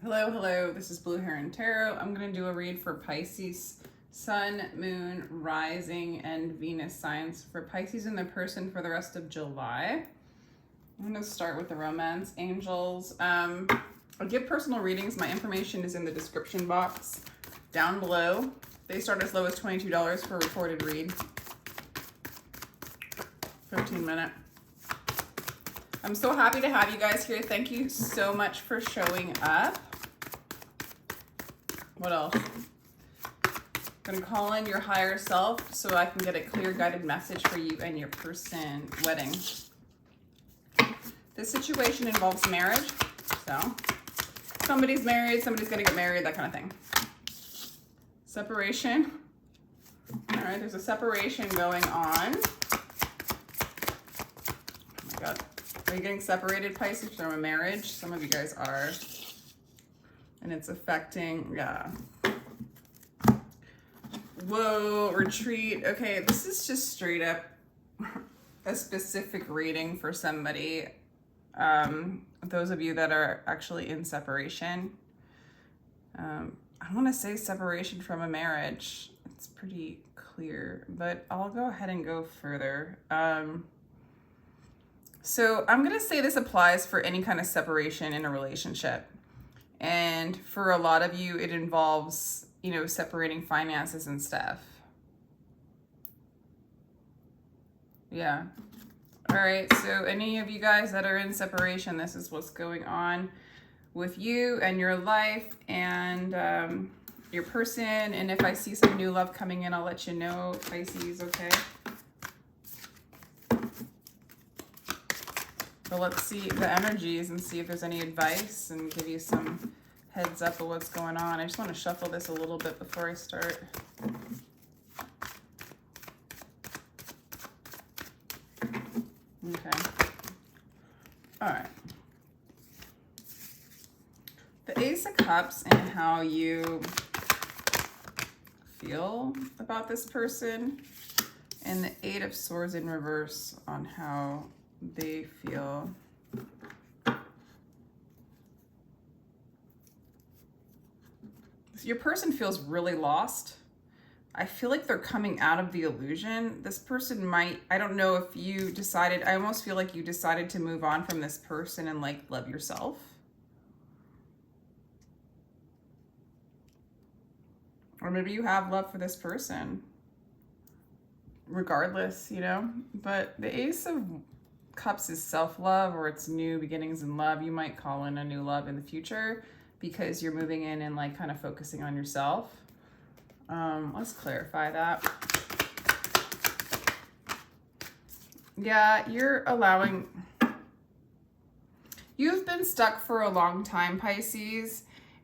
Hello, hello. This is Blue Heron Tarot. I'm going to do a read for Pisces, Sun, Moon, Rising, and Venus signs for Pisces and their person for the rest of July. I'm going to start with the romance angels. I'll give personal readings. My information is in the description box down below. They start as low as $22 for a recorded read. 15-minute. I'm so happy to have you guys here. Thank you so much for showing up. What else? I'm gonna call in your higher self so I can get a clear guided message for you and your person. Wedding. This situation involves marriage. So somebody's married, somebody's gonna get married, that kind of thing. Separation. All right, there's a separation going on. Oh my God. Are you getting separated, Pisces, from a marriage? Some of you guys are. And it's affecting, yeah. Whoa, retreat. Okay, this is just straight up a specific reading for somebody. Those of you that are actually in separation. I want to say separation from a marriage. It's pretty clear, but I'll go ahead and go further. So I'm going to say this applies for any kind of separation in a relationship. And for a lot of you, it involves, you know, separating finances and stuff. Yeah. All right. So any of you guys that are in separation, this is what's going on with you and your life and your person. And if I see some new love coming in, I'll let you know, Pisces, okay? But let's see the energies and see if there's any advice and give you some heads up of what's going on. I just want to shuffle this a little bit before I start. Okay. All right. The Ace of Cups and how you feel about this person, and the Eight of Swords in reverse on how they feel. Your person feels really lost. I feel like they're coming out of the illusion. This person might, I don't know if you decided, I almost feel like you decided to move on from this person and like love yourself. Or maybe you have love for this person. Regardless, you know. But the Ace of Cups is self-love, or it's new beginnings in love. You might call in a new love in the future because you're moving in and like kind of focusing on yourself. Let's clarify that. Yeah, you've been stuck for a long time, Pisces,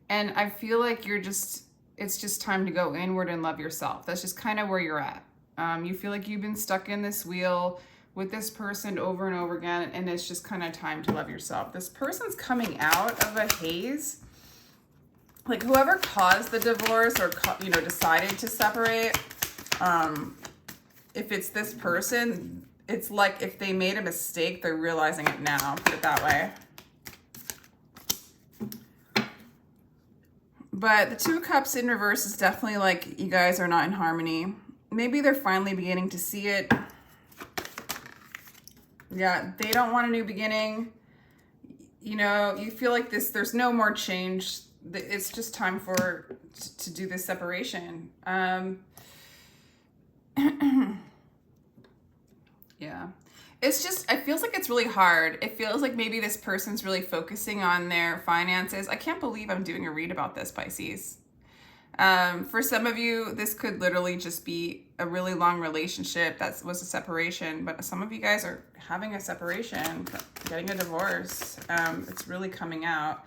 and I feel like it's just time to go inward and love yourself. That's just kind of where you're at. You feel like you've been stuck in this wheel with this person over and over again, and it's just kind of time to love yourself. This person's coming out of a haze. Like whoever caused the divorce or, you know, decided to separate, if it's this person, it's like if they made a mistake, they're realizing it now, put it that way. But the Two of Cups in reverse is definitely like you guys are not in harmony. Maybe they're finally beginning to see it. Yeah, they don't want a new beginning. You know, you feel like there's no more change. It's just time to do this separation. Yeah. It's just, it feels like it's really hard. It feels like maybe this person's really focusing on their finances. I can't believe I'm doing a read about this, Pisces. For some of you, this could literally just be a really long relationship that was a separation, but some of you guys are having a separation, getting a divorce. It's really coming out.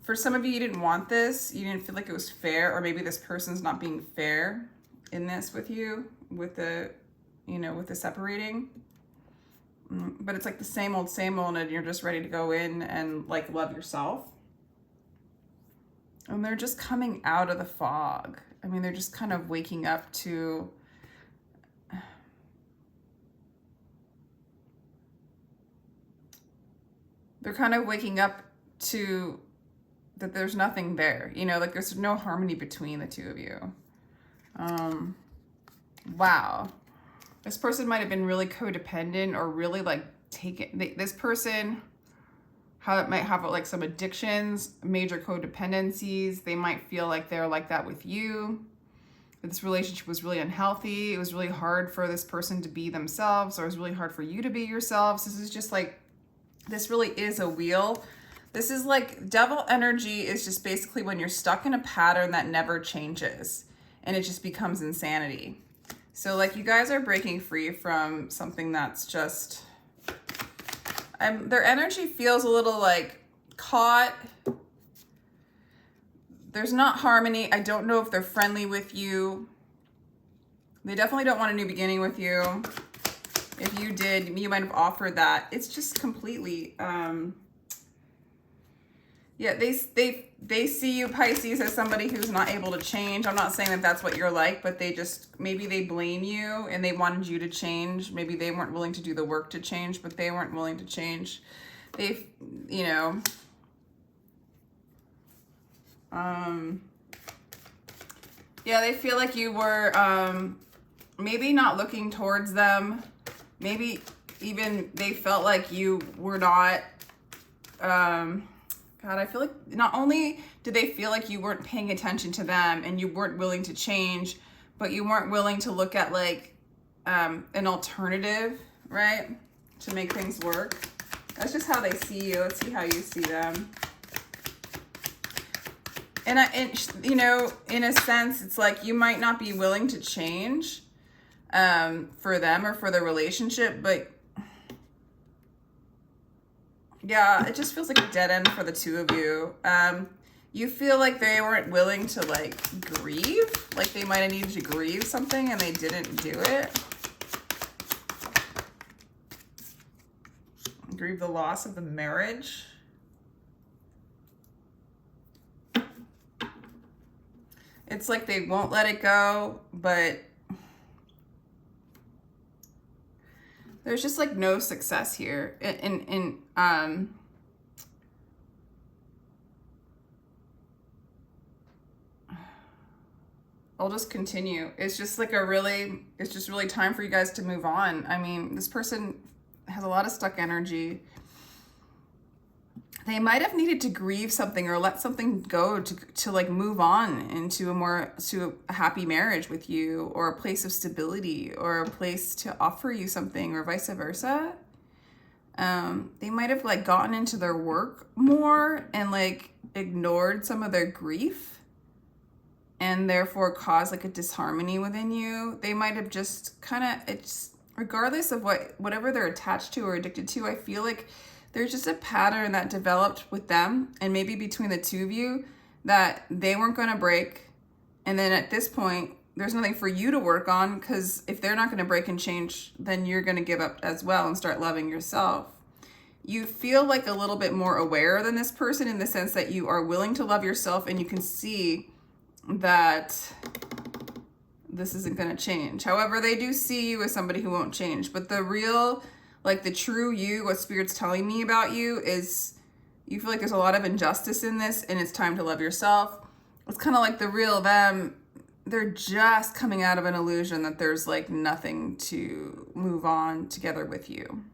For some of you, you didn't want this. You didn't feel like it was fair, or maybe this person's not being fair in this with you, with the, you know, with the separating. But it's like the same old, and you're just ready to go in and like love yourself. And they're just coming out of the fog. I mean, they're just kind of waking up to they're kind of waking up to that there's nothing there, you know, like there's no harmony between the two of you. Wow. This person might have been really codependent or really like this person might have like some addictions, major codependencies. They might feel like they're like that with you. This relationship was really unhealthy. It was really hard for this person to be themselves, or it was really hard for you to be yourselves. This is just like, this really is a wheel. This is like devil energy is just basically when you're stuck in a pattern that never changes and it just becomes insanity. So like you guys are breaking free from something that's just, their energy feels a little like caught. There's not harmony. I don't know if they're friendly with you. They definitely don't want a new beginning with you. If you did, you might have offered that. It's just completely, yeah, they see you, Pisces, as somebody who's not able to change. I'm not saying that that's what you're like, but they just, maybe they blame you and they wanted you to change. Maybe they weren't willing to do the work to change, but they weren't willing to change. They, you know, yeah, they feel like you were maybe not looking towards them. Maybe even they felt like you were not, God, I feel like not only did they feel like you weren't paying attention to them and you weren't willing to change, but you weren't willing to look at like an alternative, right? To make things work. That's just how they see you. Let's see how you see them. And you know, in a sense, it's like you might not be willing to change for them or for the relationship, but yeah, it just feels like a dead end for the two of you. You feel like they weren't willing to like grieve, like they might have needed to grieve something and they didn't do it. Grieve the loss of the marriage. It's like they won't let it go, but there's just like no success here. I'll just continue. It's just like it's just really time for you guys to move on. I mean, this person has a lot of stuck energy. They might have needed to grieve something or let something go to like move on into a happy marriage with you, or a place of stability, or a place to offer you something, or vice versa. They might have like gotten into their work more and like ignored some of their grief and therefore caused like a disharmony within you. They might have just it's regardless of whatever they're attached to or addicted to, I feel like there's just a pattern that developed with them and maybe between the two of you that they weren't going to break. And then at this point, there's nothing for you to work on, because if they're not going to break and change, then you're going to give up as well and start loving yourself. You feel like a little bit more aware than this person in the sense that you are willing to love yourself and you can see that this isn't going to change. However, they do see you as somebody who won't change. But the real, like the true you, what Spirit's telling me about you is you feel like there's a lot of injustice in this and it's time to love yourself. It's kind of like the real them. They're just coming out of an illusion that there's like nothing to move on together with you.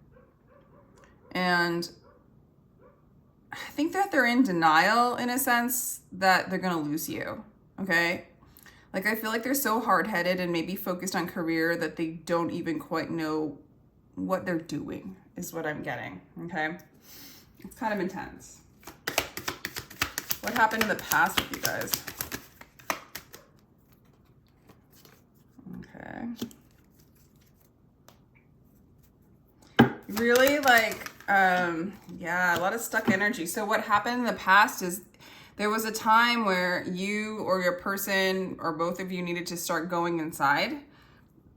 And I think that they're in denial in a sense that they're going to lose you. Okay. Like, I feel like they're so hard-headed and maybe focused on career that they don't even quite know what they're doing, is what I'm getting. Okay. It's kind of intense. What happened in the past with you guys? Okay. Really like, yeah, a lot of stuck energy. So what happened in the past is there was a time where you or your person or both of you needed to start going inside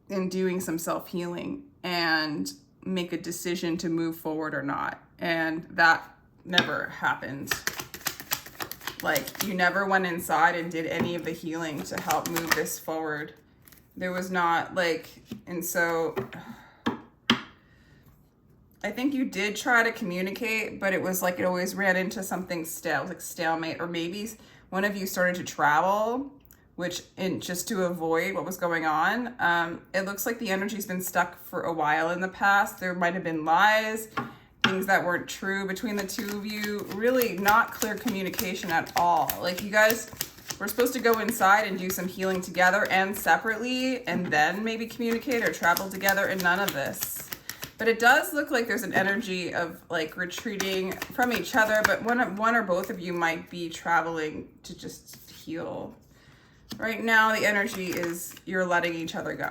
and doing some self-healing and make a decision to move forward or not. And that never happened. Like, you never went inside and did any of the healing to help move this forward. There was not like, and so I think you did try to communicate, but it was like it always ran into something stale. It was like stalemate, or maybe one of you started to travel, just to avoid what was going on. It looks like the energy's been stuck for a while in the past. There might have been lies, things that weren't true between the two of you. Really not clear communication at all. Like you guys were supposed to go inside and do some healing together and separately, and then maybe communicate or travel together, and none of this. But it does look like there's an energy of like retreating from each other, but one or both of you might be traveling to just heal. Right now, the energy is you're letting each other go.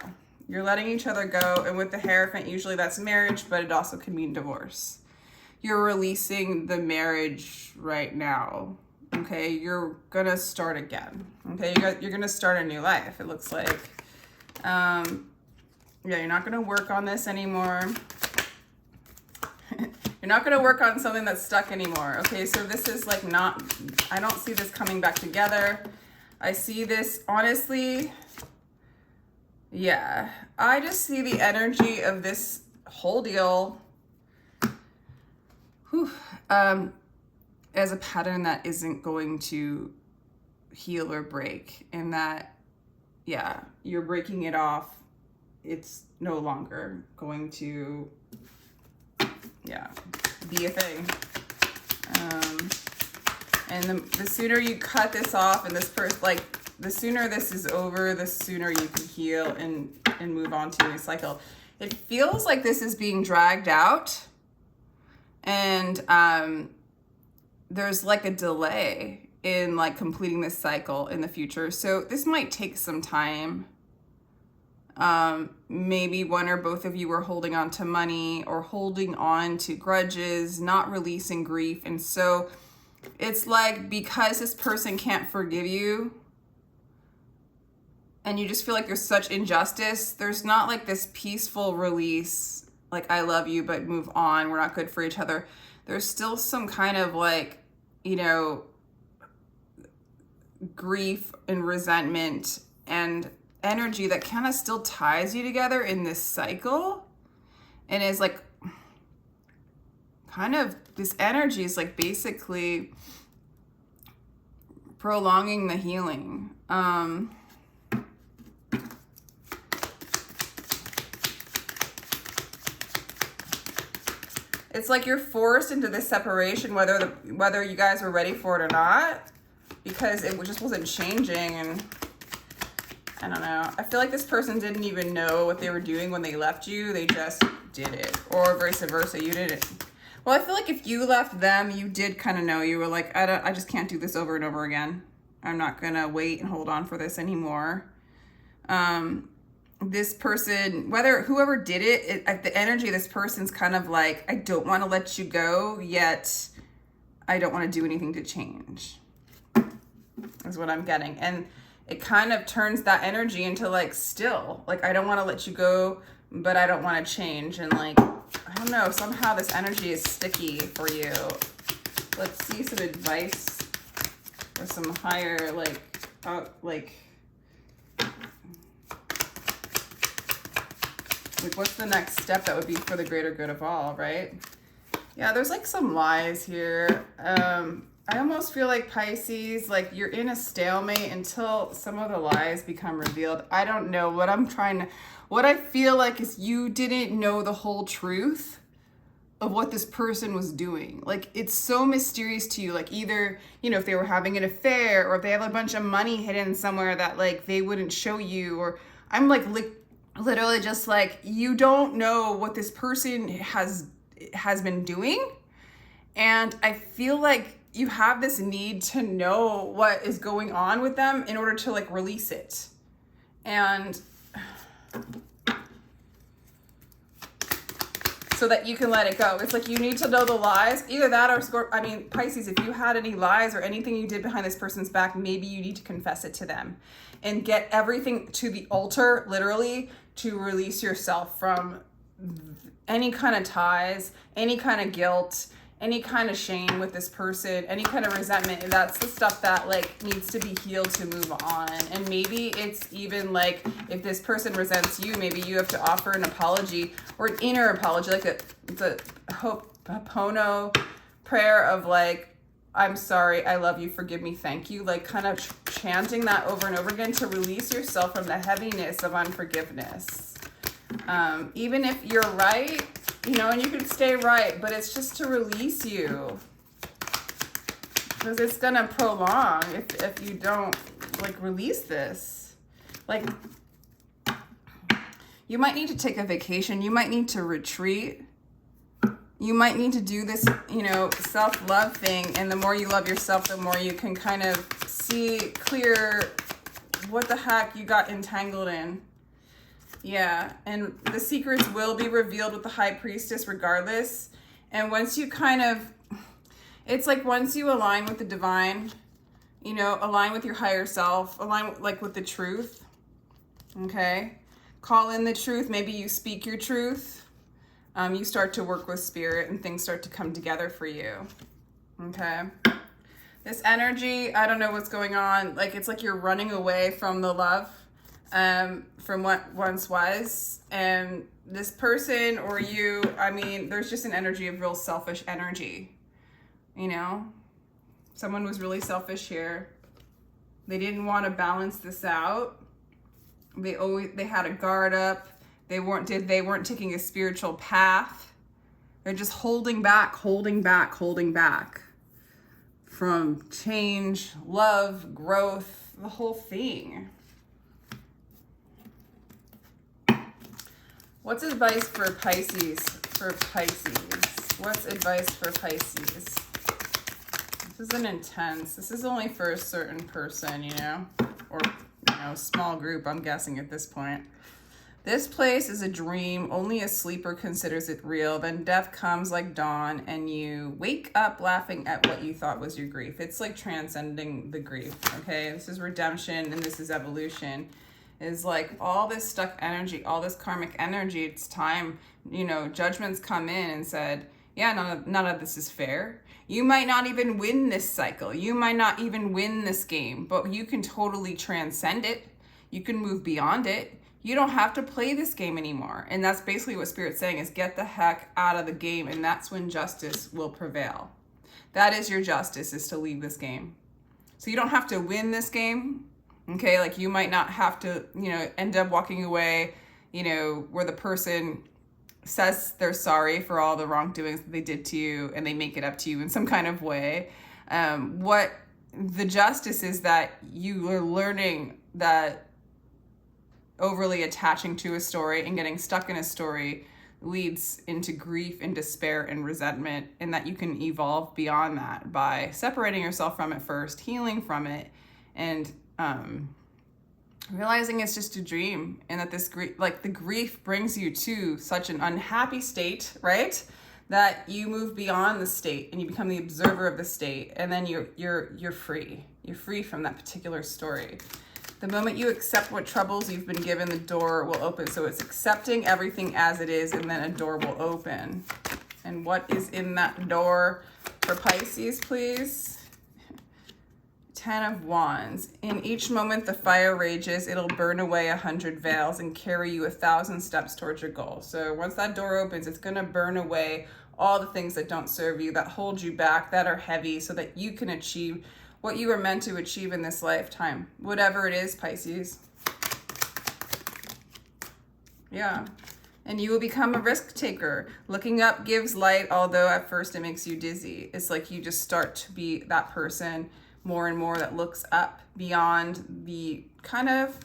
You're letting each other go, and with the Hierophant, usually that's marriage, but it also can mean divorce. You're releasing the marriage right now, okay? You're gonna start again, okay? You're gonna start a new life, it looks like. Yeah, you're not gonna work on this anymore. You're not gonna work on something that's stuck anymore, okay? So this is like not, I don't see this coming back together. I see this, honestly, yeah. I just see the energy of this whole deal as a pattern that isn't going to heal or break. And that, yeah, you're breaking it off. It's no longer going to, yeah, be a thing. And the sooner you cut this off, and this person, like, the sooner this is over, the sooner you can heal and move on to a new cycle. It feels like this is being dragged out, and there's like a delay in like completing this cycle in the future. So this might take some time. Maybe one or both of you are holding on to money or holding on to grudges, not releasing grief. And so it's like, because this person can't forgive you and you just feel like there's such injustice, there's not like this peaceful release, like, I love you, but move on, we're not good for each other. There's still some kind of like, you know, grief and resentment and energy that kind of still ties you together in this cycle, and is like kind of, this energy is like basically prolonging the healing. It's like you're forced into this separation, whether you guys were ready for it or not, because it just wasn't changing. And I don't know. I feel like this person didn't even know what they were doing when they left you. They just did it. Or vice versa, you didn't. Well, I feel like if you left them, you did kind of know. You were like, I just can't do this over and over again. I'm not going to wait and hold on for this anymore. This person, whoever did it, the energy of this person's kind of like, I don't want to let you go, yet I don't want to do anything to change, is what I'm getting. And it kind of turns that energy into like, still, like, I don't want to let you go, but I don't want to change. And like, I don't know, somehow this energy is sticky for you. Let's see some advice or some higher, like what's the next step that would be for the greater good of all, right? Yeah, there's like some lies here. I almost feel like, Pisces, like you're in a stalemate until some of the lies become revealed. I don't know what I feel like is you didn't know the whole truth of what this person was doing. Like, it's so mysterious to you. Like, either, you know, if they were having an affair, or if they have a bunch of money hidden somewhere that like they wouldn't show you, or I'm like literally just like, you don't know what this person has been doing. And I feel like you have this need to know what is going on with them in order to like release it. And so that you can let it go. It's like you need to know the lies. Either that or, Pisces, if you had any lies or anything you did behind this person's back, maybe you need to confess it to them and get everything to the altar, literally, to release yourself from any kind of ties, any kind of guilt, any kind of shame with this person, any kind of resentment. And that's the stuff that like needs to be healed to move on. And maybe it's even like, if this person resents you, maybe you have to offer an apology or an inner apology, like Ho'oponopono prayer of like, I'm sorry, I love you, forgive me, thank you. Like kind of chanting that over and over again to release yourself from the heaviness of unforgiveness. Even if you're right, you know, and you can stay right, but it's just to release you. Because it's going to prolong if you don't, like, release this. Like, you might need to take a vacation. You might need to retreat. You might need to do this, you know, self-love thing. And the more you love yourself, the more you can kind of see clear what the heck you got entangled in. Yeah, and the secrets will be revealed with the High Priestess regardless. And once you kind of, it's like once you align with the divine, you know, align with your higher self, align like with the truth, okay? Call in the truth. Maybe you speak your truth. You start to work with spirit and things start to come together for you, okay? This energy, I don't know what's going on. Like, it's like you're running away from the love, from what once was. And this person or you, I mean, there's just an energy of real selfish energy. You know, someone was really selfish here. They didn't want to balance this out. They had a guard up. They weren't taking a spiritual path. They're just holding back from change, love, growth, the whole thing. What's advice for Pisces? What's advice for Pisces? This isn't intense. This is only for a certain person, you know, or, you know, small group, I'm guessing at this point. This place is a dream. Only a sleeper considers it real. Then death comes like dawn and you wake up laughing at what you thought was your grief. It's like transcending the grief, okay? This is redemption and this is evolution. Is like all this stuck energy, all this karmic energy, it's time, you know, judgments come in and said, yeah, none of this is fair. You might not even win this cycle. You might not even win this game, but you can totally transcend it. You can move beyond it. You don't have to play this game anymore. And that's basically what Spirit's saying is get the heck out of the game. And that's when justice will prevail. That is your justice, is to leave this game. So you don't have to win this game. Okay, like you might not have to, you know, end up walking away, you know, where the person says they're sorry for all the wrongdoings that they did to you and they make it up to you in some kind of way. What the justice is that you are learning that overly attaching to a story and getting stuck in a story leads into grief and despair and resentment, and that you can evolve beyond that by separating yourself from it first, healing from it, and realizing it's just a dream, and that this grief, like the grief brings you to such an unhappy state, right? That you move beyond the state and you become the observer of the state, and then you're free. You're free from that particular story. The moment you accept what troubles you've been given, the door will open. So it's accepting everything as it is, and then a door will open. And what is in that door for Pisces, please? 10 of Wands. In each moment the fire rages, it'll burn away 100 veils and carry you 1,000 steps towards your goal. So once that door opens, it's going to burn away all the things that don't serve you, that hold you back, that are heavy, so that you can achieve what you were meant to achieve in this lifetime. Whatever it is, Pisces. Yeah. And you will become a risk taker. Looking up gives light, although at first it makes you dizzy. It's like you just start to be that person more and more that looks up beyond the kind of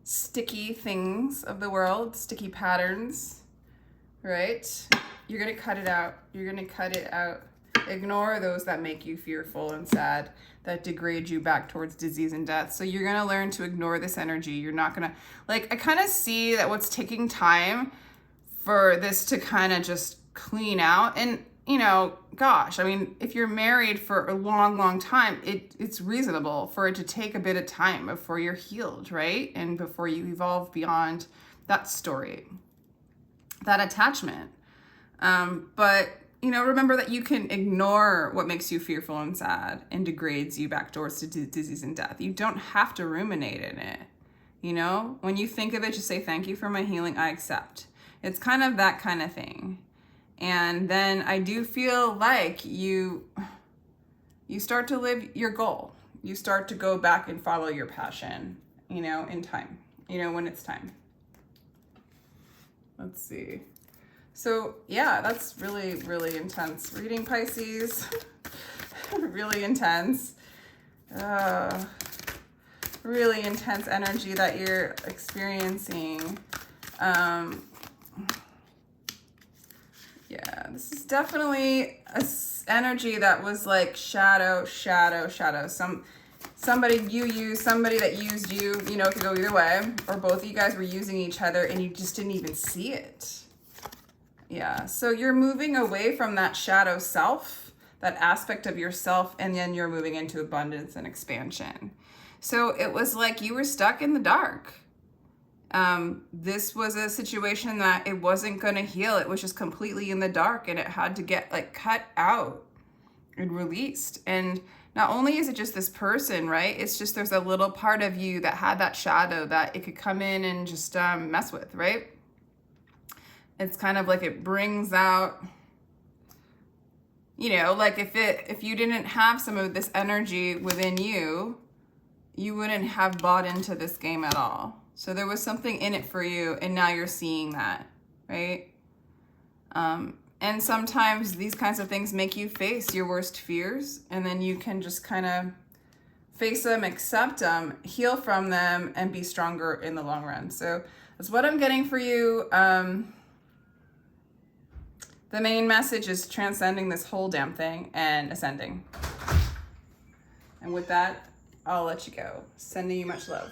sticky things of the world, sticky patterns, right? You're going to cut it out. You're going to cut it out. Ignore those that make you fearful and sad, that degrade you back towards disease and death. So you're going to learn to ignore this energy. You're not going to, like, I kind of see that what's taking time for this to kind of just clean out. And, you know, gosh, I mean, if you're married for a long, long time, it's reasonable for it to take a bit of time before you're healed, right? And before you evolve beyond that story, that attachment. But you know, remember that you can ignore what makes you fearful and sad and degrades you back towards disease and death. You don't have to ruminate in it. You know, when you think of it, just say, thank you for my healing, I accept. It's kind of that kind of thing. And then I do feel like you start to live your goal. You start to go back and follow your passion, you know, in time, you know, when it's time. Let's see. So yeah, that's really, really intense reading, Pisces. Really intense. Really intense energy that you're experiencing. Yeah, this is definitely a energy that was like shadow. Somebody you used, somebody that used you, you know, it could go either way, or both of you guys were using each other and you just didn't even see it. Yeah, so you're moving away from that shadow self, that aspect of yourself, and then you're moving into abundance and expansion. So it was like you were stuck in the dark. This was a situation that it wasn't going to heal. It was just completely in the dark, and it had to get like cut out and released. And not only is it just this person, right? It's just there's a little part of you that had that shadow that it could come in and just mess with, right? It's kind of like it brings out, you know, like if you didn't have some of this energy within you, you wouldn't have bought into this game at all. So there was something in it for you, and now you're seeing that, right? And sometimes these kinds of things make you face your worst fears, and then you can just kind of face them, accept them, heal from them, and be stronger in the long run. So that's what I'm getting for you. The main message is transcending this whole damn thing and ascending. And with that, I'll let you go. Sending you much love.